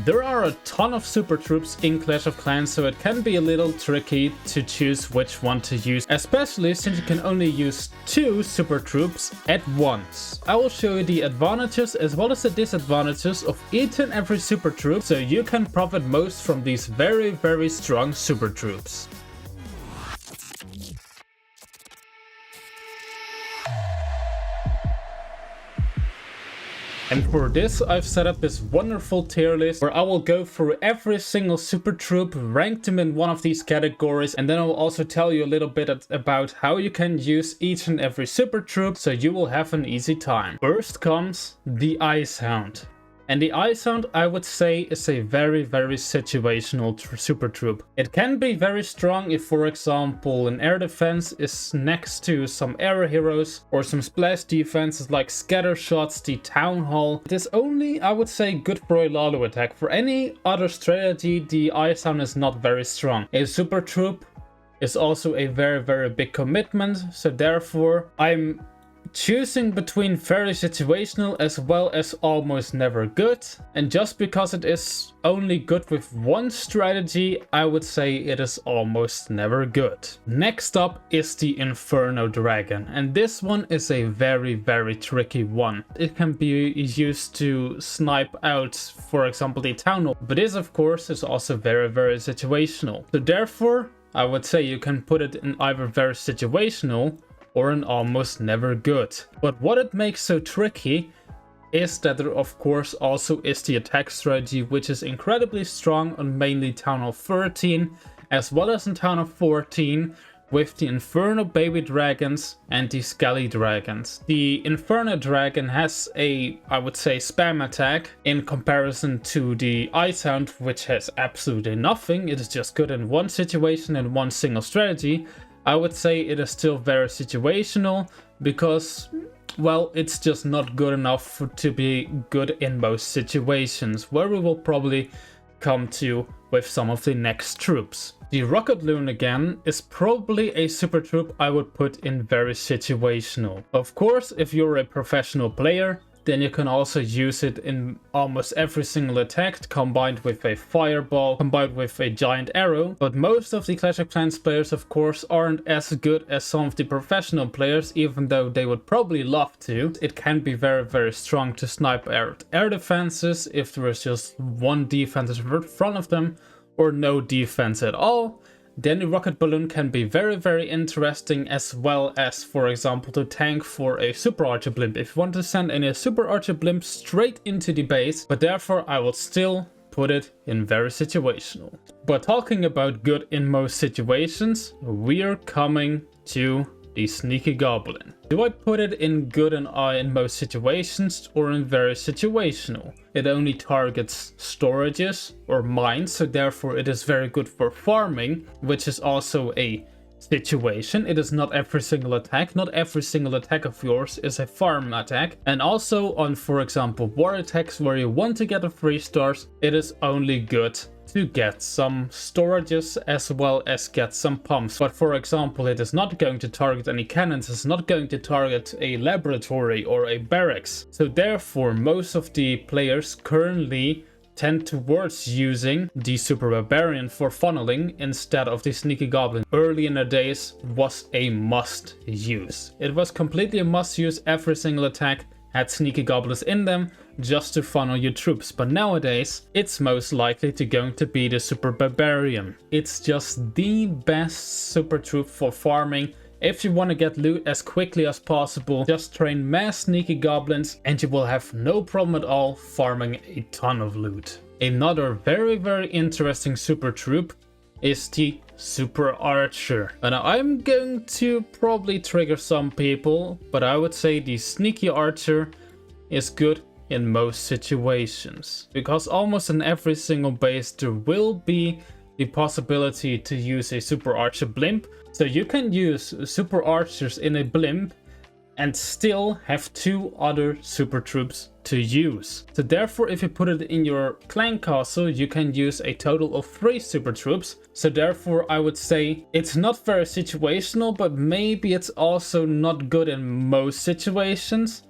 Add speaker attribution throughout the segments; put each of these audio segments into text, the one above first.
Speaker 1: There are a ton of super troops in Clash of Clans, so it can be a little tricky to choose which one to use, especially since you can only use 2 super troops at once. I will show you the advantages as well as the disadvantages of each and every super troop, so you can profit most from these very strong super troops. And for this, I've set up this wonderful tier list where I will go through every single super troop, rank them in one of these categories, and then I will also tell you a little bit about how you can use each and every super troop so you will have an easy time. First comes the Hound. And the Hound, I would say, is a very situational super troop. It can be very strong if, for example, an air defense is next to some air heroes or some splash defenses like scatter shots, the Town Hall. It is only, I would say, good for a Lalo attack. For any other strategy, the Hound is not very strong. A super troop is also a very big commitment, so therefore I'm choosing between very situational as well as almost never good. And just because it is only good with one strategy, I would say it is almost never good. Next up is the Inferno Dragon, and this one is a very tricky one. It can be used to snipe out, for example, the Town Hall, but this of course is also very situational. So therefore I would say you can put it in either very situational or an almost never good. But what it makes so tricky is that there of course also is the attack strategy, which is incredibly strong on mainly Town Hall 13 as well as in Town Hall 14 with the Inferno Baby Dragons and the Skelly Dragons. The Inferno Dragon has a, I would say, spam attack in comparison to the Hound, which has absolutely nothing. It is just good in one situation and one single strategy. I would say it is still very situational because, well, it's just not good enough to be good in most situations, where we will probably come to with some of the next troops. The Rocket Loon again is probably a super troop I would put in very situational. Of course, if you're a professional player, then you can also use it in almost every single attack, combined with a fireball, combined with a giant arrow. But most of the Clash of Clans players, of course, aren't as good as some of the professional players, even though they would probably love to. It can be very strong to snipe air defenses if there is just one defense in front of them or no defense at all. Then the rocket balloon can be very interesting, as well as, for example, to tank for a super archer blimp if you want to send in a super archer blimp straight into the base, but therefore I will still put it in very situational. But talking about good in most situations, we are coming to the Sneaky Goblin. Do I put it in good and in most situations or in very situational? It only targets storages or mines, so therefore it is very good for farming, which is also a situation. It is not every single attack. Not every single attack of yours is a farm attack. And also on, for example, war attacks where you want to get a 3 stars, it is only good to get some storages as well as get some pumps. But for example, it is not going to target any cannons, it's not going to target a laboratory or a barracks. So therefore most of the players currently tend towards using the Super Barbarian for funneling instead of the Sneaky Goblin. Early in the days was a must use. It was completely a must use. Every single attack had Sneaky Goblins in them just to funnel your troops, but nowadays it's most likely going to be the Super Barbarian. It's just the best super troop for farming. If you want to get loot as quickly as possible, just train mass Sneaky Goblins and you will have no problem at all farming a ton of loot. Another very interesting super troop is the Super Archer. And I'm going to probably trigger some people, but I would say the Sneaky Archer is good in most situations, because almost in every single base there will be the possibility to use a Super Archer blimp. So you can use Super Archers in a blimp and still have 2 other super troops to use. So therefore, if you put it in your clan castle, you can use a total of 3 super troops. So therefore, I would say it's not very situational, but maybe it's also not good in most situations.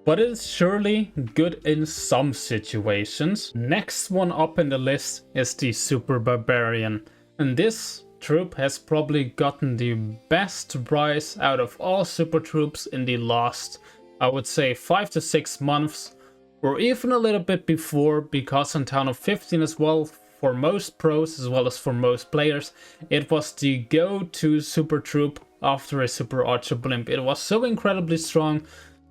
Speaker 1: but it is surely good in some situations. Next one up in the list is the Super Barbarian, and this troop has probably gotten the best price out of all super troops in the last, I would say, 5 to 6 months, or even a little bit before, because in Town of 15 as well, for most pros as well as for most players, it was the go-to super troop after a super archer blimp. It was so incredibly strong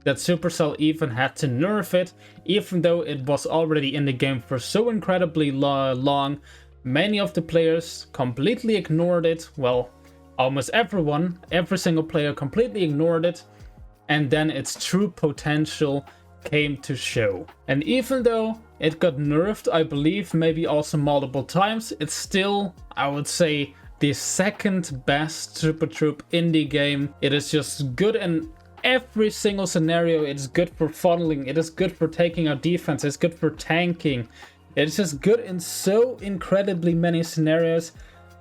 Speaker 1: that Supercell even had to nerf it, even though it was already in the game for so incredibly long. Many of the players completely ignored it. Well, almost everyone, every single player completely ignored it, and then its true potential came to show. And even though it got nerfed, I believe, maybe also multiple times, it's still, I would say, the second best super troop in the game. It is just good in every single scenario. It's good for funneling, it is good for taking out defense, it's good for tanking. It's just good in so incredibly many scenarios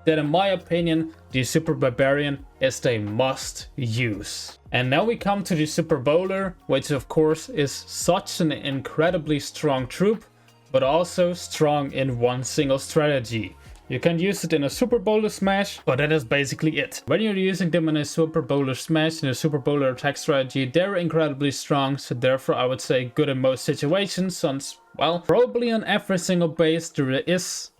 Speaker 1: that, in my opinion, the Super Barbarian is a must use. And now we come to the Super Bowler, which of course is such an incredibly strong troop, but also strong in one single strategy. You can use it in a Super Bowler smash, but that is basically it. When you're using them in a Super Bowler smash, in a Super Bowler attack strategy, they're incredibly strong, so therefore I would say good in most situations, since, well, probably on every single base there is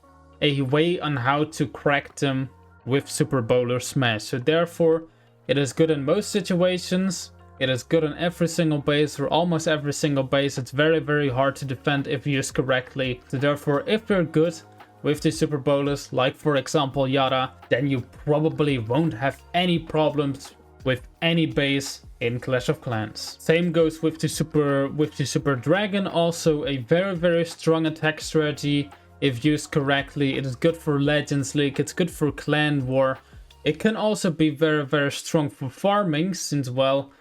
Speaker 1: a way on how to crack them with Super Bowler smash. So therefore it is good in most situations, it is good on every single base or almost every single base. It's very, very hard to defend if used correctly. So therefore, if you're good with the Super Bowlers, like for example Yara, then you probably won't have any problems with any base in Clash of Clans. Same goes with the Super Dragon, also a very, very strong attack strategy if used correctly. It is good for Legends League, it's good for Clan War. It can also be very, very strong for farming, since, well,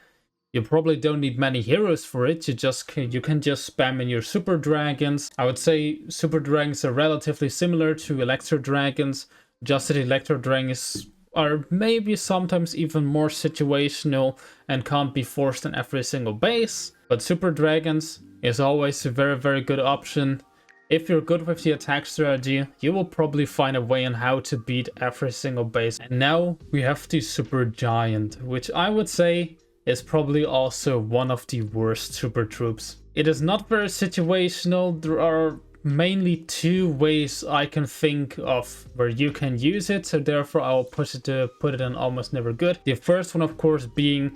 Speaker 1: you probably don't need many heroes for it. You can just spam in your Super Dragons. I would say Super Dragons are relatively similar to Electro Dragons, just that Electro Dragons are maybe sometimes even more situational and can't be forced on every single base. But Super Dragons is always a very, very good option. If you're good with the attack strategy, you will probably find a way on how to beat every single base. And now we have the Super Giant, which I would say is probably also one of the worst super troops. It is not very situational. There are mainly two ways I can think of where you can use it, so therefore I will put it in almost never good. The first one, of course, being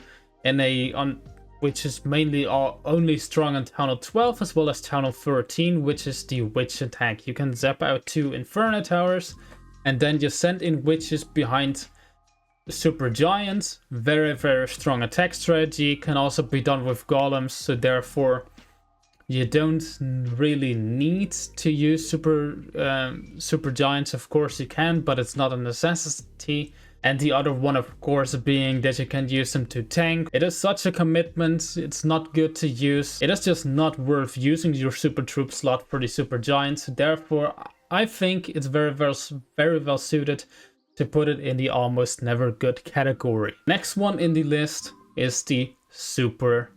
Speaker 1: which is mainly only strong on Town of 12 as well as Town of 13, which is the witch attack. You can zap out 2 Inferno towers and then just send in witches behind Super Giants. Very, very strong attack strategy. Can also be done with golems, so therefore you don't really need to use Super Giants. Of course you can, but it's not a necessity. And the other one, of course, being that you can use them to tank. It is such a commitment, it's not good to use. It is just not worth using your super troop slot for the Super Giants. Therefore, I think it's very well suited to put it in the almost never good category. Next one in the list is the Super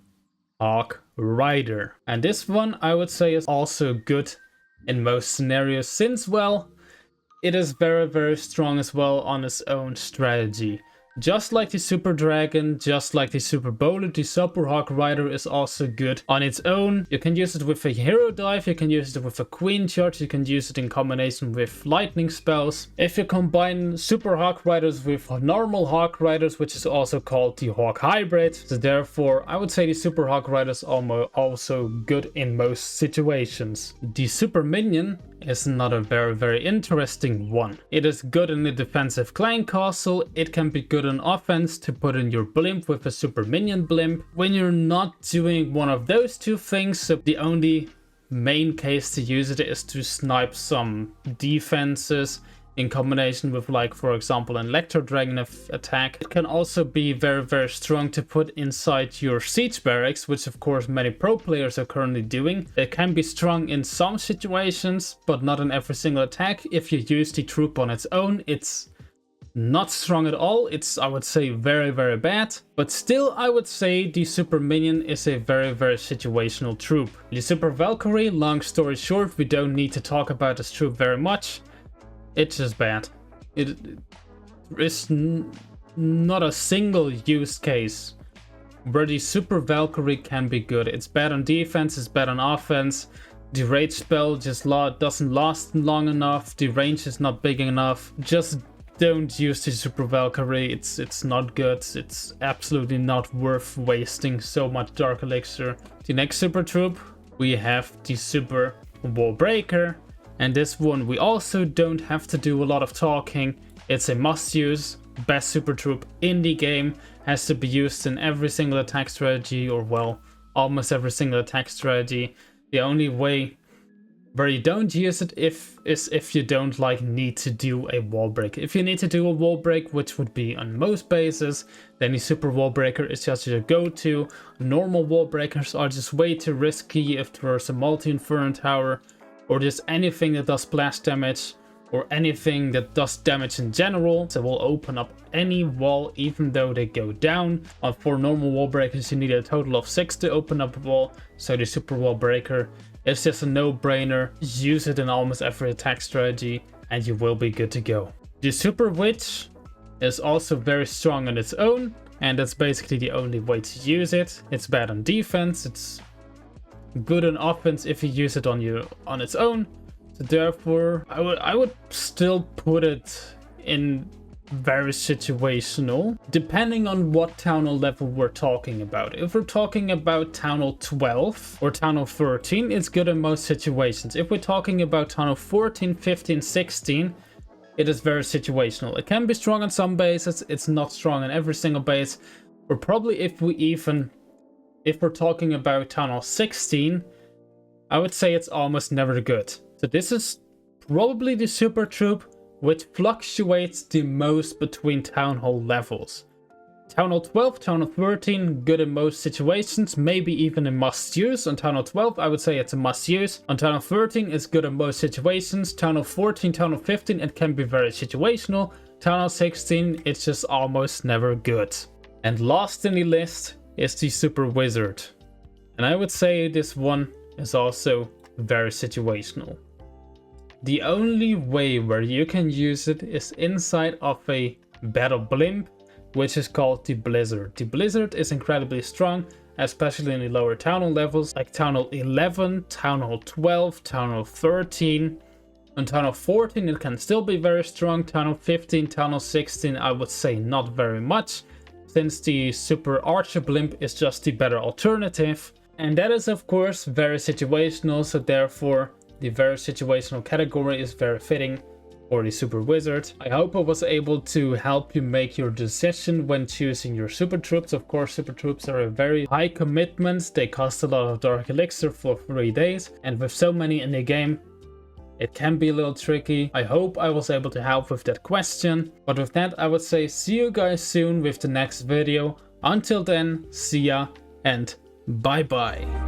Speaker 1: Hog Rider. And this one I would say is also good in most scenarios, since, well, it is very, very strong as well on its own strategy. Just like the Super Dragon, just like the Super Bowler, the Super Hog Rider is also good on its own. You can use it with a hero dive, you can use it with a queen charge, you can use it in combination with lightning spells. If you combine Super Hog Riders with normal Hog Riders, which is also called the Hog Hybrid, so therefore I would say the Super Hog Riders are also good in most situations. The Super Minion is not a very interesting one. It is good in the defensive clan castle, it can be good on offense to put in your blimp with a Super Minion blimp. When you're not doing one of those two things, so the only main case to use it is to snipe some defenses in combination with, like, for example, an Electro Dragon attack. It can also be very strong to put inside your siege barracks, which of course many pro players are currently doing. It can be strong in some situations, but not in every single attack. If you use the troop on its own, it's not strong at all. It's, I would say, very, very bad. But still, I would say the Super Minion is a very, very situational troop. The Super Valkyrie, long story short, we don't need to talk about this troop very much. It's just bad. It is not a single use case where the Super Valkyrie can be good. It's bad on defense, it's bad on offense. The rage spell just doesn't last long enough. The range is not big enough. Just don't use the Super Valkyrie. It's not good. It's absolutely not worth wasting so much Dark Elixir. The next super troop, we have the Super Wall Breaker. And this one we also don't have to do a lot of talking. It's a must use. Best super troop in the game. Has to be used in every single attack strategy, or well, almost every single attack strategy. The only way where you don't use it is if you don't need to do a wall break. If you need to do a wall break, which would be on most bases, then the Super Wall Breaker is just your go-to. Normal wall breakers are just way too risky if there's a multi-Inferno tower, or just anything that does splash damage, or anything that does damage in general. So will open up any wall even though they go down. For normal wall breakers you need a total of 6 to open up a wall, so the Super Wall Breaker is just a no-brainer. Use it in almost every attack strategy and you will be good to go. The Super Witch is also very strong on its own, and that's basically the only way to use it. It's bad on defense, it's good on offense if you use it on its own. So therefore, I would still put it in very situational, depending on what Town Hall level we're talking about. If we're talking about Town Hall 12 or Town Hall 13, it's good in most situations. If we're talking about Town Hall 14, 15, 16, it is very situational. It can be strong on some bases, it's not strong on every single base. Or probably if we're talking about Town Hall 16, I would say it's almost never good. So this is probably the super troop which fluctuates the most between Town Hall levels. Town Hall 12, Town Hall 13, good in most situations, maybe even a must use. On Town Hall 12, I would say it's a must use. On Town Hall 13, it's good in most situations. Town Hall 14, Town Hall 15, it can be very situational. Town Hall 16, it's just almost never good. And last in the list is the Super Wizard. And I would say this one is also very situational. The only way where you can use it is inside of a battle blimp, which is called the Blizzard. The Blizzard is incredibly strong, especially in the lower Town Hall levels, like Town Hall 11, Town Hall 12, Town Hall 13. On Town Hall 14 it can still be very strong. Town Hall 15, Town Hall 16 I would say not very much, since the Super Archer blimp is just the better alternative. And that is of course very situational, so therefore the very situational category is very fitting for the Super Wizard. I hope I was able to help you make your decision when choosing your super troops. Of course, super troops are a very high commitment. They cost a lot of Dark Elixir for 3 days, and with so many in the game, it can be a little tricky. I hope I was able to help with that question. But with that, I would say see you guys soon with the next video. Until then, see ya and bye bye.